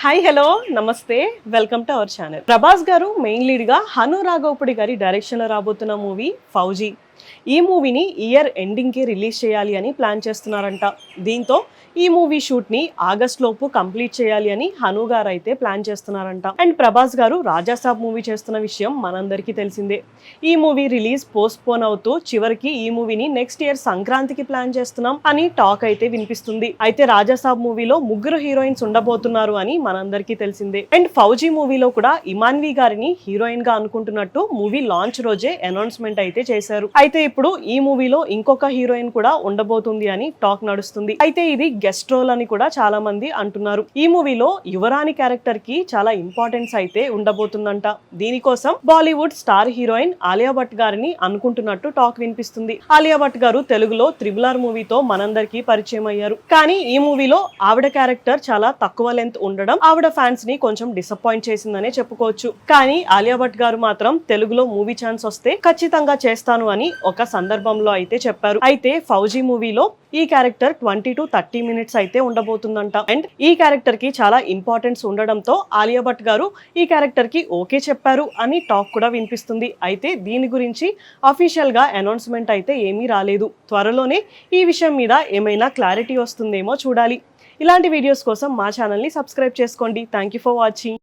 Hi hello నమస్తే welcome to our channel. Prabhas గారు main lead గా హను రాఘవపుడి గారి డైరెక్షన్ లో రాబోతున్న మూవీ ఫౌజీ. ఈ మూవీని ఇయర్ ఎండింగ్ కి రిలీజ్ చేయాలి అని ప్లాన్ చేస్తున్నారంట. దీంతో ఈ మూవీ షూట్ ని ఆగస్ట్ లోపు కంప్లీట్ చేయాలి అని హను గారు అయితే ప్లాన్ చేస్తున్నారంట. అండ్ ప్రభాస్ గారు రాజాసాబ్ మూవీ చేస్తున్న విషయం మనందరికీ తెలిసిందే. ఈ మూవీ రిలీజ్ పోస్ట్ పోన్ అవుతూ చివరికి ఈ మూవీని నెక్స్ట్ ఇయర్ సంక్రాంతికి ప్లాన్ చేస్తున్నాం అని టాక్ అయితే వినిపిస్తుంది. అయితే రాజాసాబ్ మూవీలో ముగ్గురు హీరోయిన్స్ ఉండబోతున్నారు అని మనందరికీ తెలిసిందే. అండ్ ఫౌజీ మూవీలో కూడా ఇమాన్వి గారిని హీరోయిన్ గా అనుకుంటున్నట్టు మూవీ లాంచ్ రోజే అనౌన్స్మెంట్ అయితే చేశారు. అయితే ఇప్పుడు ఈ మూవీలో ఇంకొక హీరోయిన్ కూడా ఉండబోతుంది అని టాక్ నడుస్తుంది. అయితే ఇది గెస్ట్ రోల్ అని కూడా చాలా మంది అంటున్నారు. ఈ మూవీలో యువరాణి క్యారెక్టర్ కి చాలా ఇంపార్టెన్స్ అయితే ఉండబోతుందంట. దీనికోసం బాలీవుడ్ స్టార్ హీరోయిన్ ఆలియా భట్ గారిని అనుకుంటున్నట్టు టాక్ వినిపిస్తుంది. ఆలియా భట్ గారు తెలుగులో త్రిబుల్ మూవీతో మనందరికీ పరిచయం అయ్యారు. కానీ ఈ మూవీలో ఆవిడ క్యారెక్టర్ చాలా తక్కువ లెంత్ ఉండడం ఆవిడ ఫ్యాన్స్ ని కొంచెం డిసప్పాయింట్ చేసిందనే చెప్పుకోవచ్చు. కానీ ఆలియా భట్ గారు మాత్రం తెలుగులో మూవీ ఛాన్స్ వస్తే ఖచ్చితంగా చేస్తాను అని ఒక సందర్భంలో అయితే చెప్పారు. అయితే ఫౌజీ మూవీలో ఈ క్యారెక్టర్ 20 to 30 minutes అయితే ఉండబోతుందంట. అండ్ ఈ క్యారెక్టర్ కి చాలా ఇంపార్టెన్స్ ఉండడంతో ఆలియా భట్ గారు ఈ క్యారెక్టర్ కి ఓకే చెప్పారు అని టాక్ కూడా వినిపిస్తుంది. అయితే దీని గురించి అఫీషియల్ గా అనౌన్స్మెంట్ అయితే ఏమీ రాలేదు. త్వరలోనే ఈ విషయం మీద ఏమైనా క్లారిటీ వస్తుందేమో చూడాలి. ఇలాంటి వీడియోస్ కోసం మా ఛానల్ ని సబ్స్క్రైబ్ చేసుకోండి. Thank you for watching.